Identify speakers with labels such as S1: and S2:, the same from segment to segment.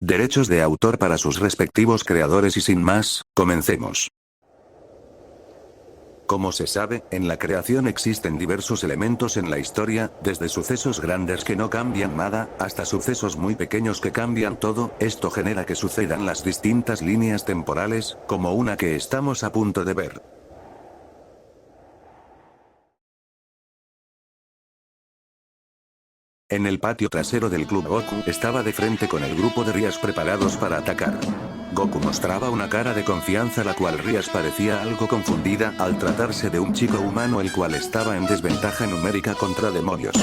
S1: Derechos de autor para sus respectivos creadores y sin más, comencemos. Como se sabe, en la creación existen diversos elementos en la historia, desde sucesos grandes que no cambian nada, hasta sucesos muy pequeños que cambian todo. Esto genera que sucedan las distintas líneas temporales, como una que estamos a punto de ver. En el patio trasero del club, Goku estaba de frente con el grupo de Rias preparados para atacar. Goku mostraba una cara de confianza, la cual Rias parecía algo confundida al tratarse de un chico humano el cual estaba en desventaja numérica contra demonios.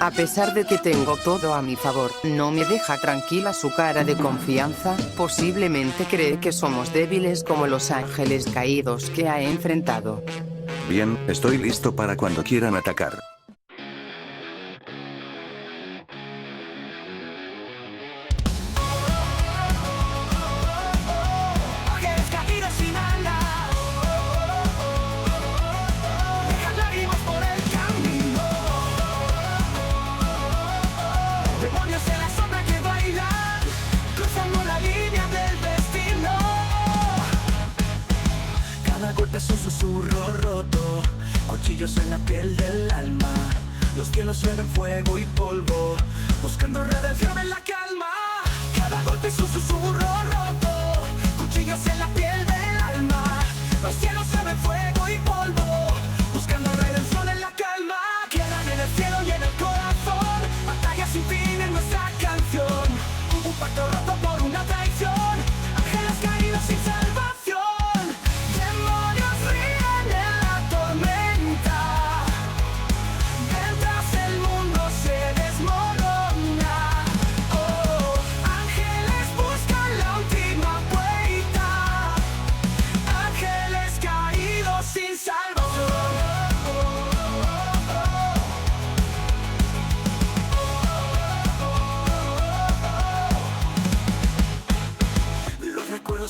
S2: A pesar de que tengo todo a mi favor, no me deja tranquila su cara de confianza. Posiblemente cree que somos débiles como los ángeles caídos que ha enfrentado.
S1: Bien, estoy listo para cuando quieran atacar.
S3: Es un susurro roto, cuchillos en la piel del alma. Los cielos suenan fuego y polvo, buscando redención en la calma. Cada golpe es un susurro roto, cuchillos en la piel del alma. Los cielos suenan fuego y polvo, buscando redención en la calma. Quedan en el cielo y en el corazón, batallas sin fin en nuestra canción. Un pacto roto por una traición, ángeles caídos sin salvación.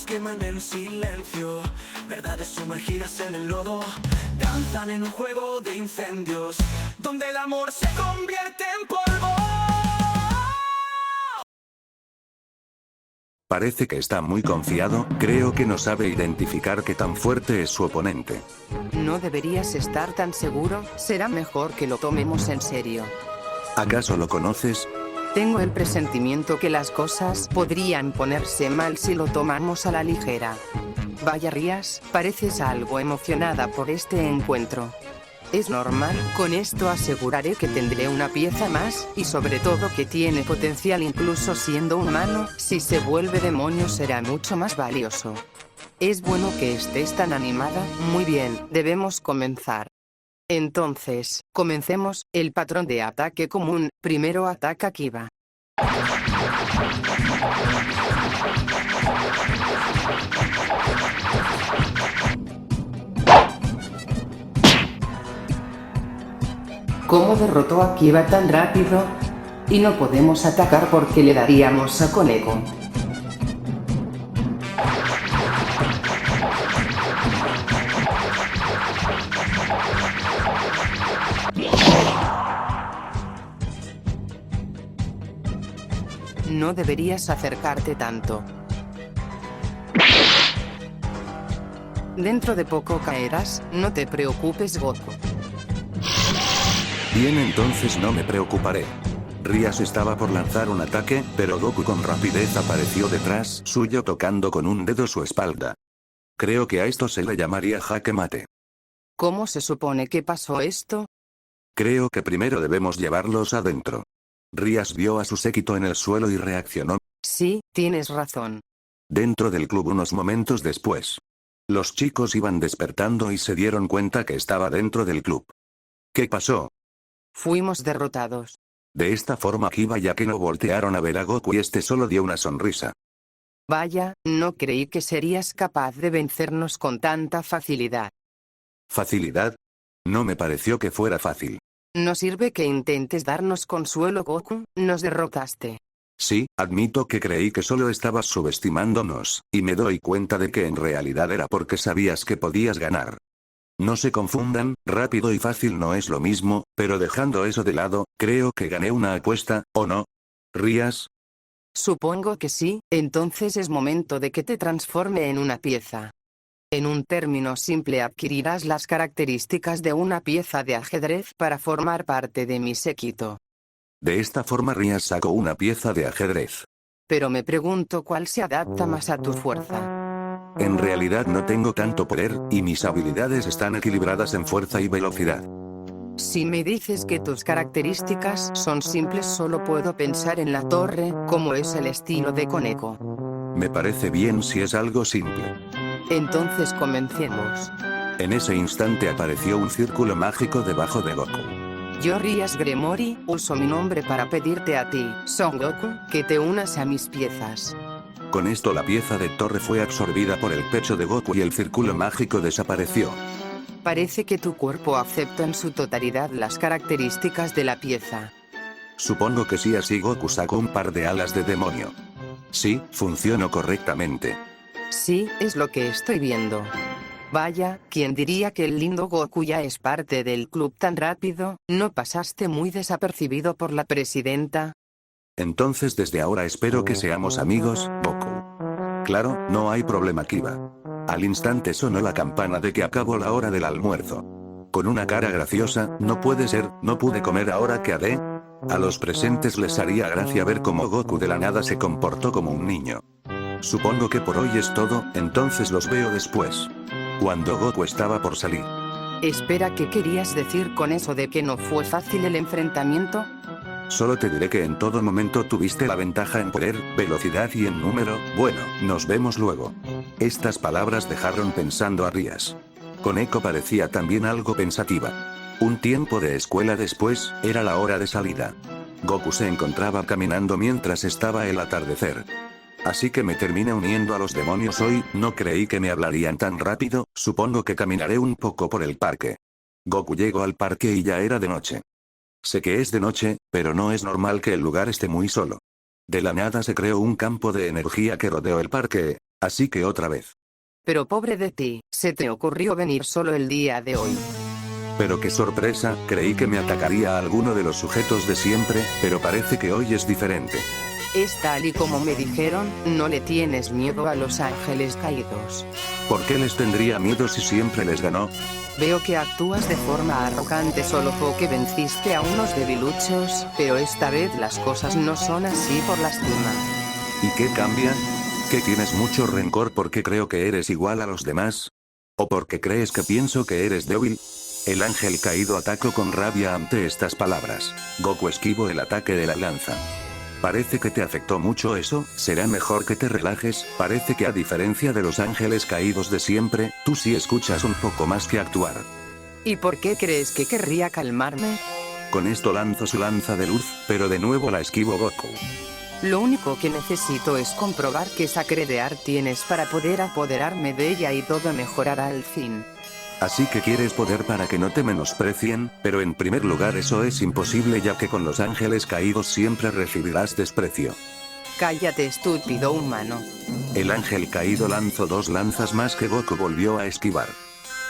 S3: Queman en silencio, verdades sumergidas en el lodo, danzan en un juego de incendios, donde el amor se convierte en polvo.
S1: Parece que está muy confiado, creo que no sabe identificar qué tan fuerte es su oponente.
S2: No deberías estar tan seguro, será mejor que lo tomemos en serio.
S1: ¿Acaso lo conoces?
S2: Tengo el presentimiento que las cosas podrían ponerse mal si lo tomamos a la ligera. Vaya Rias, pareces algo emocionada por este encuentro. Es normal, con esto aseguraré que tendré una pieza más, y sobre todo que tiene potencial incluso siendo humano. Si se vuelve demonio será mucho más valioso. Es bueno que estés tan animada. Muy bien, debemos comenzar. Entonces, comencemos. El patrón de ataque común. Primero ataca Kiba. ¿Cómo derrotó a Kiba tan rápido? Y no podemos atacar porque le daríamos a Koneko. No deberías acercarte tanto. Dentro de poco caerás, no te preocupes, Goku.
S1: Bien, entonces no me preocuparé. Rias estaba por lanzar un ataque, pero Goku con rapidez apareció detrás suyo tocando con un dedo su espalda. Creo que a esto se le llamaría jaque mate.
S2: ¿Cómo se supone que pasó esto?
S1: Creo que primero debemos llevarlos adentro. Rias vio a su séquito en el suelo y reaccionó.
S2: Sí, tienes razón.
S1: Dentro del club unos momentos después. Los chicos iban despertando y se dieron cuenta que estaba dentro del club. ¿Qué pasó?
S2: Fuimos derrotados.
S1: De esta forma Kiba y Akeno voltearon a ver a Goku y este solo dio una sonrisa.
S2: Vaya, no creí que serías capaz de vencernos con tanta facilidad.
S1: ¿Facilidad? No me pareció que fuera fácil.
S2: No sirve que intentes darnos consuelo, Goku, nos derrotaste.
S1: Sí, admito que creí que solo estabas subestimándonos, y me doy cuenta de que en realidad era porque sabías que podías ganar. No se confundan, rápido y fácil no es lo mismo, pero dejando eso de lado, creo que gané una apuesta, ¿o no? ¿Rias?
S2: Supongo que sí, entonces es momento de que te transforme en una pieza. En un término simple adquirirás las características de una pieza de ajedrez para formar parte de mi séquito.
S1: De esta forma Rías sacó una pieza de ajedrez.
S2: Pero me pregunto cuál se adapta más a tu fuerza.
S1: En realidad no tengo tanto poder, y mis habilidades están equilibradas en fuerza y velocidad.
S2: Si me dices que tus características son simples, solo puedo pensar en la torre, como es el estilo de Koneko.
S1: Me parece bien si es algo simple.
S2: Entonces comencemos.
S1: En ese instante apareció un círculo mágico debajo de Goku.
S2: Yo, Rías Gremory, uso mi nombre para pedirte a ti, Son Goku, que te unas a mis piezas.
S1: Con esto la pieza de torre fue absorbida por el pecho de Goku y el círculo mágico desapareció.
S2: Parece que tu cuerpo acepta en su totalidad las características de la pieza.
S1: Supongo que sí, así Goku sacó un par de alas de demonio. Sí, funcionó correctamente.
S2: Sí, es lo que estoy viendo. Vaya, ¿quién diría que el lindo Goku ya es parte del club tan rápido? ¿No pasaste muy desapercibido por la presidenta?
S1: Entonces desde ahora espero que seamos amigos, Goku. Claro, no hay problema, Kiba. Al instante sonó la campana de que acabó la hora del almuerzo. Con una cara graciosa, no puede ser, no pude comer ahora que haré. A los presentes les haría gracia ver cómo Goku de la nada se comportó como un niño. Supongo que por hoy es todo, entonces los veo después. Cuando Goku estaba por salir.
S2: Espera, ¿qué querías decir con eso de que no fue fácil el enfrentamiento?
S1: Solo te diré que en todo momento tuviste la ventaja en poder, velocidad y en número. Bueno, nos vemos luego. Estas palabras dejaron pensando a Rías. Koneko parecía también algo pensativa. Un tiempo de escuela después, era la hora de salida. Goku se encontraba caminando mientras estaba el atardecer. Así que me terminé uniendo a los demonios hoy, no creí que me hablarían tan rápido, supongo que caminaré un poco por el parque. Goku llegó al parque y ya era de noche. Sé que es de noche, pero no es normal que el lugar esté muy solo. De la nada se creó un campo de energía que rodeó el parque, así que otra vez.
S2: Pero pobre de ti, se te ocurrió venir solo el día de hoy.
S1: Pero qué sorpresa, creí que me atacaría a alguno de los sujetos de siempre, pero parece que hoy es diferente.
S2: Es tal y como me dijeron, no le tienes miedo a los ángeles caídos.
S1: ¿Por qué les tendría miedo si siempre les ganó?
S2: Veo que actúas de forma arrogante solo porque venciste a unos debiluchos, pero esta vez las cosas no son así por lástima.
S1: ¿Y qué cambia? ¿Que tienes mucho rencor porque creo que eres igual a los demás? ¿O porque crees que pienso que eres débil? El ángel caído atacó con rabia ante estas palabras. Goku esquivó el ataque de la lanza. Parece que te afectó mucho eso, será mejor que te relajes, parece que a diferencia de los ángeles caídos de siempre, tú sí escuchas un poco más que actuar.
S2: ¿Y por qué crees que querría calmarme?
S1: Con esto lanzó su lanza de luz, pero de nuevo la esquivó Goku.
S2: Lo único que necesito es comprobar qué sacre de ar tienes para poder apoderarme de ella y todo mejorará al fin.
S1: Así que quieres poder para que no te menosprecien, pero en primer lugar eso es imposible ya que con los ángeles caídos siempre recibirás desprecio.
S2: Cállate, estúpido humano.
S1: El ángel caído lanzó 2 lanzas más que Goku volvió a esquivar.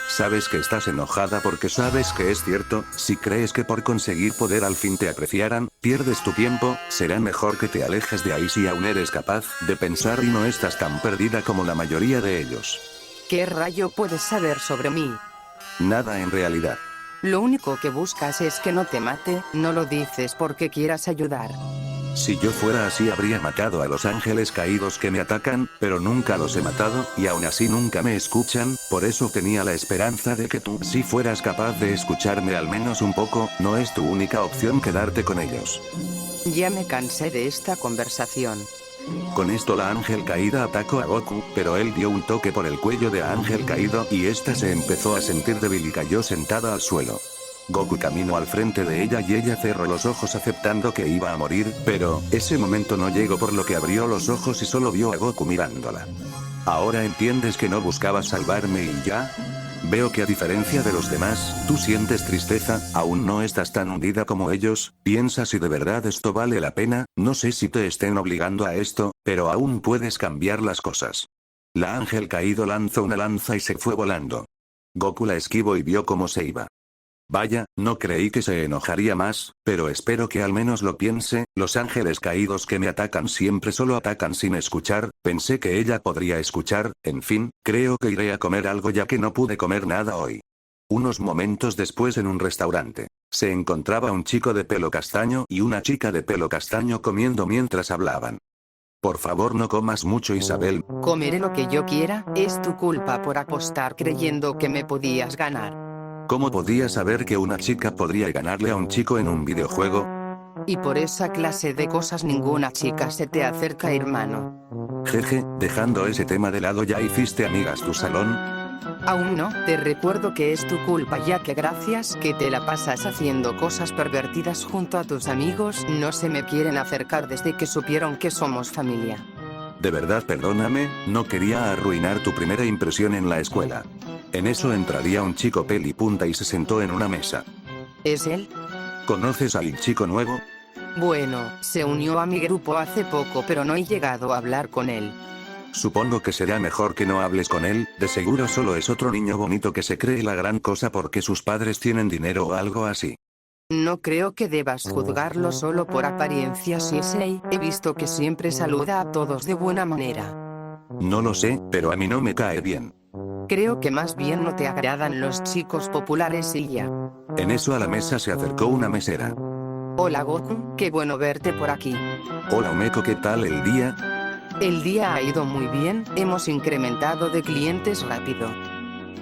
S1: Sabes que estás enojada porque sabes que es cierto, si crees que por conseguir poder al fin te apreciaran, pierdes tu tiempo, será mejor que te alejes de ahí si aún eres capaz de pensar y no estás tan perdida como la mayoría de ellos.
S2: ¿Qué rayo puedes saber sobre mí?
S1: Nada en realidad.
S2: Lo único que buscas es que no te mate, no lo dices porque quieras ayudar.
S1: Si yo fuera así habría matado a los ángeles caídos que me atacan, pero nunca los he matado, y aún así nunca me escuchan, por eso tenía la esperanza de que tú sí fueras capaz de escucharme al menos un poco, no es tu única opción quedarte con ellos.
S2: Ya me cansé de esta conversación.
S1: Con esto la ángel caída atacó a Goku, pero él dio un toque por el cuello de ángel caído y ésta se empezó a sentir débil y cayó sentada al suelo. Goku caminó al frente de ella y ella cerró los ojos aceptando que iba a morir, pero ese momento no llegó por lo que abrió los ojos y solo vio a Goku mirándola. ¿Ahora entiendes que no buscabas salvarme y ya? Veo que a diferencia de los demás, tú sientes tristeza, aún no estás tan hundida como ellos, piensa si de verdad esto vale la pena, no sé si te estén obligando a esto, pero aún puedes cambiar las cosas. La ángel caído lanzó una lanza y se fue volando. Goku la esquivó y vio cómo se iba. Vaya, no creí que se enojaría más, pero espero que al menos lo piense. Los ángeles caídos que me atacan siempre solo atacan sin escuchar. Pensé que ella podría escuchar. En fin, creo que iré a comer algo ya que no pude comer nada hoy. Unos momentos después en un restaurante, se encontraba un chico de pelo castaño y una chica de pelo castaño comiendo mientras hablaban. Por favor no comas mucho, Isabel.
S2: Comeré lo que yo quiera, es tu culpa por apostar creyendo que me podías ganar.
S1: ¿Cómo podía saber que una chica podría ganarle a un chico en un videojuego?
S2: Y por esa clase de cosas ninguna chica se te acerca, hermano.
S1: Jeje, dejando ese tema de lado, ¿ya hiciste amigas tu salón?
S2: Aún no, te recuerdo que es tu culpa ya que gracias que te la pasas haciendo cosas pervertidas junto a tus amigos, no se me quieren acercar desde que supieron que somos familia.
S1: De verdad perdóname, no quería arruinar tu primera impresión en la escuela. En eso entraría un chico pelipunta y se sentó en una mesa.
S2: ¿Es él?
S1: ¿Conoces al chico nuevo?
S2: Bueno, se unió a mi grupo hace poco pero no he llegado a hablar con él.
S1: Supongo que será mejor que no hables con él, de seguro solo es otro niño bonito que se cree la gran cosa porque sus padres tienen dinero o algo así.
S2: No creo que debas juzgarlo solo por apariencias, Sisei, he visto que siempre saluda a todos de buena manera.
S1: No lo sé, pero a mí no me cae bien.
S2: Creo que más bien no te agradan los chicos populares y ya.
S1: En eso a la mesa se acercó una mesera.
S2: Hola Goku, qué bueno verte por aquí.
S1: Hola Umeko, ¿qué tal el día?
S2: El día ha ido muy bien, hemos incrementado de clientes rápido.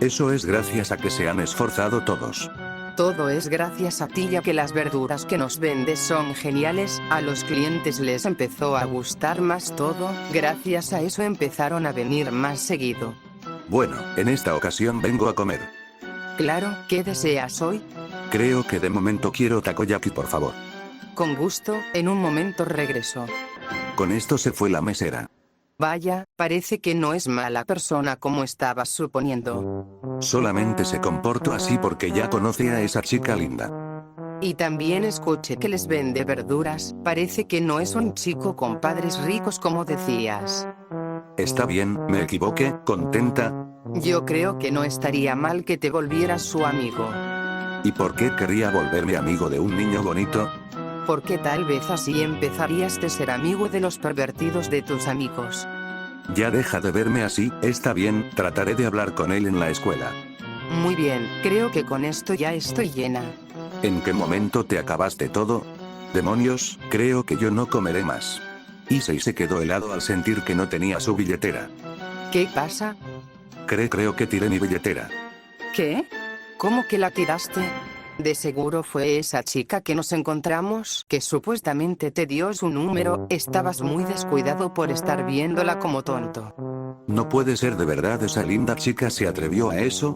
S1: Eso es gracias a que se han esforzado todos.
S2: Todo es gracias a ti ya que las verduras que nos vendes son geniales, a los clientes les empezó a gustar más todo, gracias a eso empezaron a venir más seguido.
S1: Bueno, en esta ocasión vengo a comer.
S2: Claro, ¿qué deseas hoy?
S1: Creo que de momento quiero takoyaki, por favor.
S2: Con gusto, en un momento regreso.
S1: Con esto se fue la mesera.
S2: Vaya, parece que no es mala persona como estabas suponiendo.
S1: Solamente se comportó así porque ya conoce a esa chica linda.
S2: Y también escuché que les vende verduras, parece que no es un chico con padres ricos como decías.
S1: Está bien, me equivoqué, contenta.
S2: Yo creo que no estaría mal que te volvieras su amigo.
S1: ¿Y por qué querría volverme amigo de un niño bonito?
S2: Porque tal vez así empezarías de ser amigo de los pervertidos de tus amigos.
S1: Ya deja de verme así, está bien, trataré de hablar con él en la escuela.
S2: Muy bien, creo que con esto ya estoy llena.
S1: ¿En qué momento te acabaste todo? Demonios, creo que yo no comeré más. Issei se quedó helado al sentir que no tenía su billetera.
S2: ¿Qué pasa?
S1: Creo que tiré mi billetera.
S2: ¿Qué? ¿Cómo que la tiraste? De seguro fue esa chica que nos encontramos, que supuestamente te dio su número, estabas muy descuidado por estar viéndola como tonto.
S1: No puede ser, de verdad esa linda chica se atrevió a eso.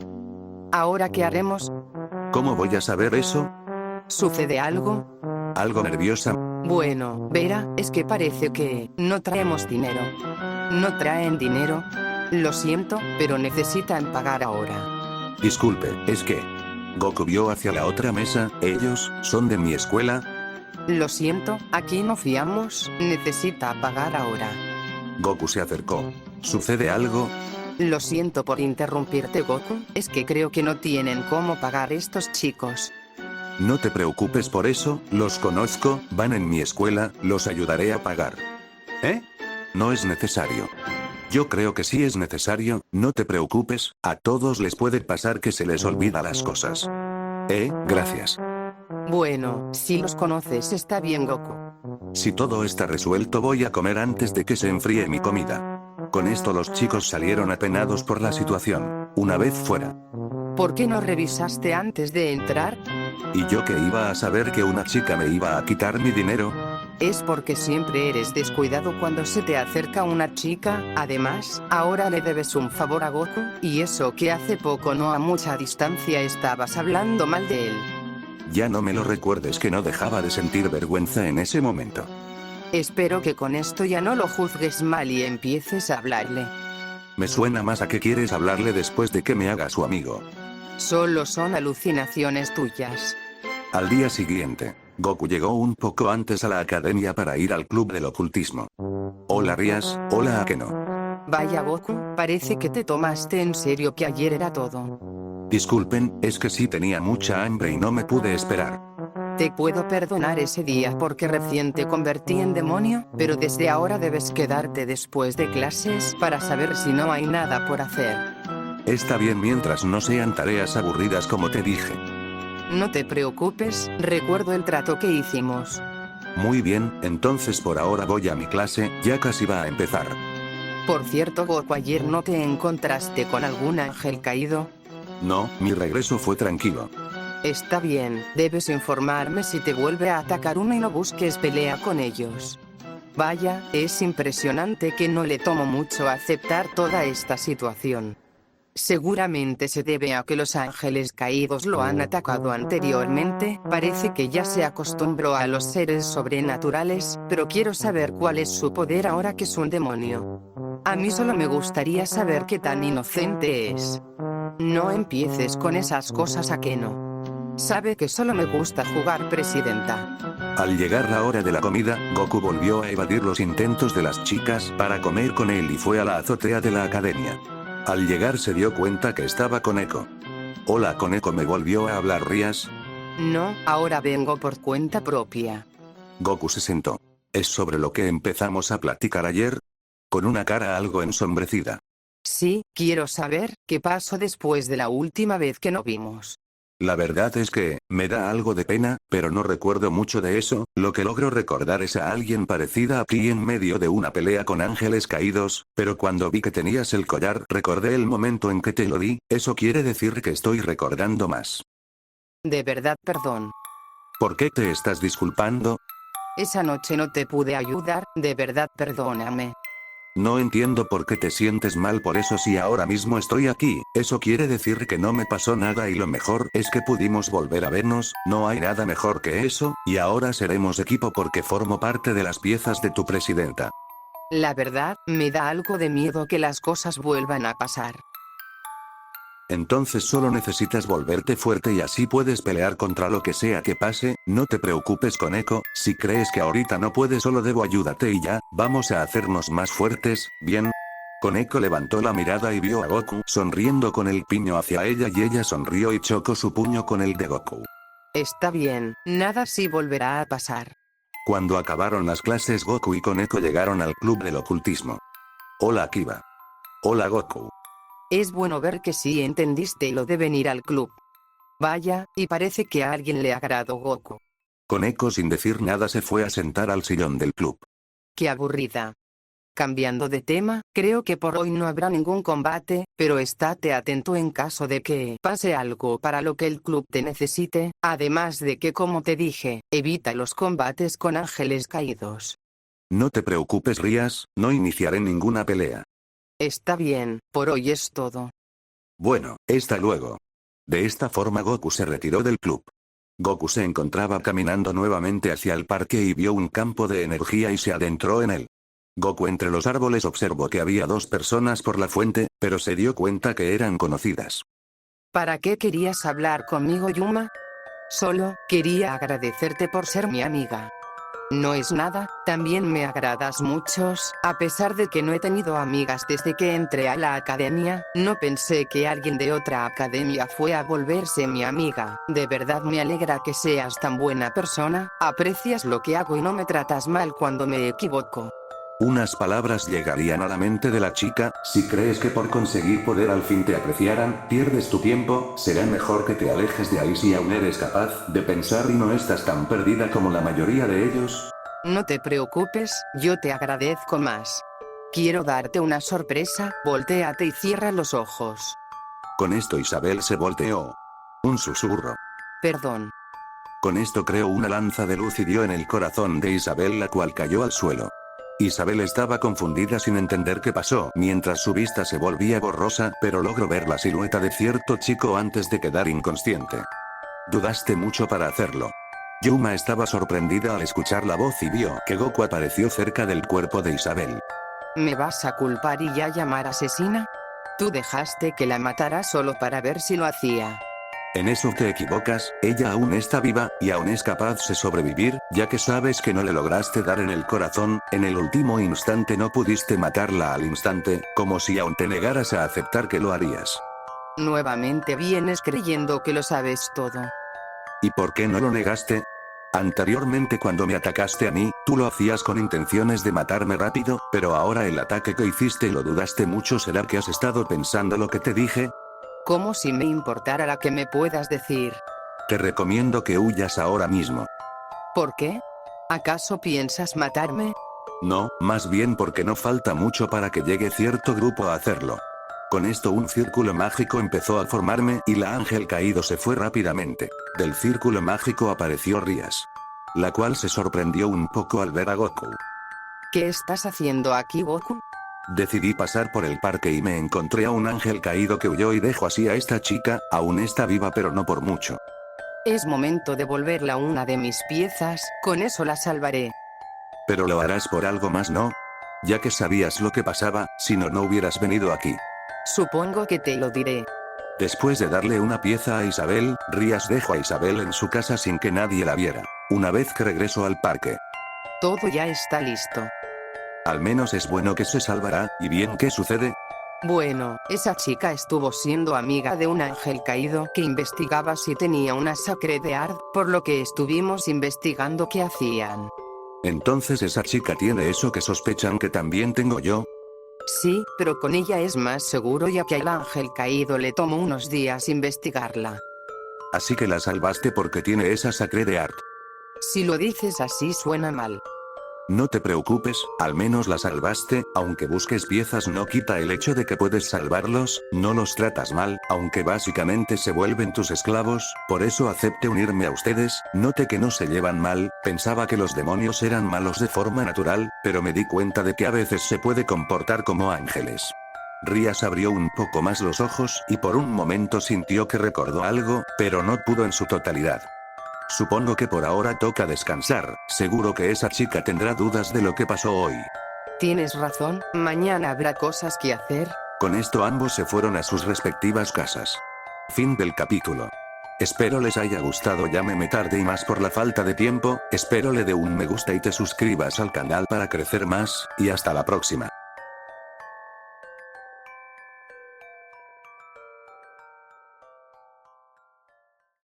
S2: ¿Ahora qué haremos?
S1: ¿Cómo voy a saber eso?
S2: ¿Sucede algo?
S1: Algo nerviosa.
S2: Bueno, Vera, es que parece que no traemos dinero. ¿No traen dinero? Lo siento, pero necesitan pagar ahora.
S1: Disculpe, es que... Goku vio hacia la otra mesa, ¿ellos son de mi escuela?
S2: Lo siento, aquí no fiamos, necesita pagar ahora.
S1: Goku se acercó. ¿Sucede algo?
S2: Lo siento por interrumpirte, Goku, es que creo que no tienen cómo pagar estos chicos.
S1: No te preocupes por eso, los conozco, van en mi escuela, los ayudaré a pagar. ¿Eh? No es necesario. Yo creo que sí es necesario, no te preocupes, a todos les puede pasar que se les olvida las cosas. Gracias.
S2: Bueno, si los conoces está bien, Goku.
S1: Si todo está resuelto voy a comer antes de que se enfríe mi comida. Con esto los chicos salieron apenados por la situación. Una vez fuera.
S2: ¿Por qué no revisaste antes de entrar?
S1: ¿Y yo que iba a saber que una chica me iba a quitar mi dinero?
S2: Es porque siempre eres descuidado cuando se te acerca una chica, además, ahora le debes un favor a Goku, y eso que hace poco no a mucha distancia estabas hablando mal de él.
S1: Ya no me lo recuerdes, que no dejaba de sentir vergüenza en ese momento.
S2: Espero que con esto ya no lo juzgues mal y empieces a hablarle.
S1: Me suena más a que quieres hablarle después de que me haga su amigo.
S2: Solo son alucinaciones tuyas.
S1: Al día siguiente, Goku llegó un poco antes a la academia para ir al club del ocultismo. Hola Rias, hola Akeno.
S2: Vaya Goku, parece que te tomaste en serio que ayer era todo.
S1: Disculpen, es que sí tenía mucha hambre y no me pude esperar.
S2: Te puedo perdonar ese día porque recién te convertí en demonio, pero desde ahora debes quedarte después de clases para saber si no hay nada por hacer.
S1: Está bien mientras no sean tareas aburridas como te dije.
S2: No te preocupes, recuerdo el trato que hicimos.
S1: Muy bien, entonces por ahora voy a mi clase, ya casi va a empezar.
S2: Por cierto, Goku, ¿ayer no te encontraste con algún ángel caído?
S1: No, mi regreso fue tranquilo.
S2: Está bien, debes informarme si te vuelve a atacar uno y no busques pelea con ellos. Vaya, es impresionante que no le tomó mucho aceptar toda esta situación. Seguramente se debe a que los ángeles caídos lo han atacado anteriormente, parece que ya se acostumbró a los seres sobrenaturales, pero quiero saber cuál es su poder ahora que es un demonio. A mí solo me gustaría saber qué tan inocente es. No empieces con esas cosas, ¿a que no? Sabe que solo me gusta jugar, presidenta.
S1: Al llegar la hora de la comida, Goku volvió a evadir los intentos de las chicas para comer con él y fue a la azotea de la academia. Al llegar se dio cuenta que estaba Koneko. Hola Koneko, ¿me volvió a hablar Rías?
S2: No, ahora vengo por cuenta propia.
S1: Goku se sentó. ¿Es sobre lo que empezamos a platicar ayer? Con una cara algo ensombrecida.
S2: Sí, quiero saber qué pasó después de la última vez que nos vimos.
S1: La verdad es que, me da algo de pena, pero no recuerdo mucho de eso, lo que logro recordar es a alguien parecida a ti en medio de una pelea con ángeles caídos, pero cuando vi que tenías el collar recordé el momento en que te lo di, eso quiere decir que estoy recordando más.
S2: De verdad, perdón.
S1: ¿Por qué te estás disculpando?
S2: Esa noche no te pude ayudar, de verdad perdóname.
S1: No entiendo por qué te sientes mal por eso si ahora mismo estoy aquí, eso quiere decir que no me pasó nada y lo mejor es que pudimos volver a vernos, no hay nada mejor que eso, y ahora seremos equipo porque formo parte de las piezas de tu presidenta.
S2: La verdad, me da algo de miedo que las cosas vuelvan a pasar.
S1: Entonces solo necesitas volverte fuerte y así puedes pelear contra lo que sea que pase, no te preocupes Koneko, si crees que ahorita no puedes solo debo ayúdate y ya, vamos a hacernos más fuertes, ¿bien? Koneko levantó la mirada y vio a Goku sonriendo con el puño hacia ella y ella sonrió y chocó su puño con el de Goku.
S2: Está bien, nada así volverá a pasar.
S1: Cuando acabaron las clases Goku y Koneko llegaron al club del ocultismo. Hola Kiba. Hola Goku.
S2: Es bueno ver que sí entendiste lo de venir al club. Vaya, y parece que a alguien le agradó Goku.
S1: Koneko sin decir nada se fue a sentar al sillón del club.
S2: Qué aburrida. Cambiando de tema, creo que por hoy no habrá ningún combate, pero estate atento en caso de que pase algo para lo que el club te necesite, además de que como te dije, evita los combates con ángeles caídos.
S1: No te preocupes Rías, no iniciaré ninguna pelea.
S2: Está bien, por hoy es todo.
S1: Bueno, hasta luego. De esta forma Goku se retiró del club. Goku se encontraba caminando nuevamente hacia el parque y vio un campo de energía y se adentró en él. Goku entre los árboles observó que había dos personas por la fuente, pero se dio cuenta que eran conocidas.
S2: ¿Para qué querías hablar conmigo, Yuma? Solo quería agradecerte por ser mi amiga. No es nada, también me agradas muchos, a pesar de que no he tenido amigas desde que entré a la academia, no pensé que alguien de otra academia fue a volverse mi amiga, de verdad me alegra que seas tan buena persona, aprecias lo que hago y no me tratas mal cuando me equivoco.
S1: Unas palabras llegarían a la mente de la chica, si crees que por conseguir poder al fin te apreciaran, pierdes tu tiempo, será mejor que te alejes de ahí si aún eres capaz de pensar y no estás tan perdida como la mayoría de ellos.
S2: No te preocupes, yo te agradezco más. Quiero darte una sorpresa, voltéate y cierra los ojos.
S1: Con esto Isabel se volteó. Un susurro.
S2: Perdón.
S1: Con esto creó una lanza de luz y dio en el corazón de Isabel la cual cayó al suelo. Isabel estaba confundida sin entender qué pasó, mientras su vista se volvía borrosa, pero logró ver la silueta de cierto chico antes de quedar inconsciente. Dudaste mucho para hacerlo. Yuma estaba sorprendida al escuchar la voz y vio que Goku apareció cerca del cuerpo de Isabel.
S2: ¿Me vas a culpar y ya llamar asesina? Tú dejaste que la matara solo para ver si lo hacía.
S1: En eso te equivocas, ella aún está viva, y aún es capaz de sobrevivir, ya que sabes que no le lograste dar en el corazón, en el último instante no pudiste matarla al instante, como si aún te negaras a aceptar que lo harías.
S2: Nuevamente vienes creyendo que lo sabes todo.
S1: ¿Y por qué no lo negaste? Anteriormente cuando me atacaste a mí, tú lo hacías con intenciones de matarme rápido, pero ahora el ataque que hiciste lo dudaste mucho. ¿Será que has estado pensando lo que te dije?
S2: Como si me importara la que me puedas decir.
S1: Te recomiendo que huyas ahora mismo.
S2: ¿Por qué? ¿Acaso piensas matarme?
S1: No, más bien porque no falta mucho para que llegue cierto grupo a hacerlo. Con esto un círculo mágico empezó a formarme y la ángel caído se fue rápidamente. Del círculo mágico apareció Rías, la cual se sorprendió un poco al ver a Goku.
S2: ¿Qué estás haciendo aquí, Goku?
S1: Decidí pasar por el parque y me encontré a un ángel caído que huyó y dejó así a esta chica. Aún está viva pero no por mucho.
S2: Es momento de devolverla a una de mis piezas, con eso la salvaré.
S1: Pero lo harás por algo más, ¿no? Ya que sabías lo que pasaba, si no, no hubieras venido aquí.
S2: Supongo que te lo diré.
S1: Después de darle una pieza a Isabel, Rías dejó a Isabel en su casa sin que nadie la viera. Una vez que regresó al parque.
S2: Todo ya está listo.
S1: Al menos es bueno que se salvará. ¿Y bien qué sucede?
S2: Bueno, esa chica estuvo siendo amiga de un ángel caído que investigaba si tenía una Sacred Heart, por lo que estuvimos investigando qué hacían.
S1: Entonces esa chica tiene eso que sospechan que también tengo yo.
S2: Sí, pero con ella es más seguro ya que al ángel caído le tomó unos días investigarla.
S1: Así que la salvaste porque tiene esa Sacred Heart.
S2: Si lo dices así suena mal.
S1: No te preocupes, al menos la salvaste. Aunque busques piezas no quita el hecho de que puedes salvarlos. No los tratas mal, aunque básicamente se vuelven tus esclavos. Por eso acepté unirme a ustedes. Noté que no se llevan mal. Pensaba que los demonios eran malos de forma natural, pero me di cuenta de que a veces se puede comportar como ángeles. Rías abrió un poco más los ojos y por un momento sintió que recordó algo, pero no pudo en su totalidad. Supongo que por ahora toca descansar. Seguro que esa chica tendrá dudas de lo que pasó hoy.
S2: Tienes razón, mañana habrá cosas que hacer.
S1: Con esto ambos se fueron a sus respectivas casas. Fin del capítulo. Espero les haya gustado. Ya me tardé y más por la falta de tiempo. Espero le dé un me gusta y te suscribas al canal para crecer más, y hasta la próxima.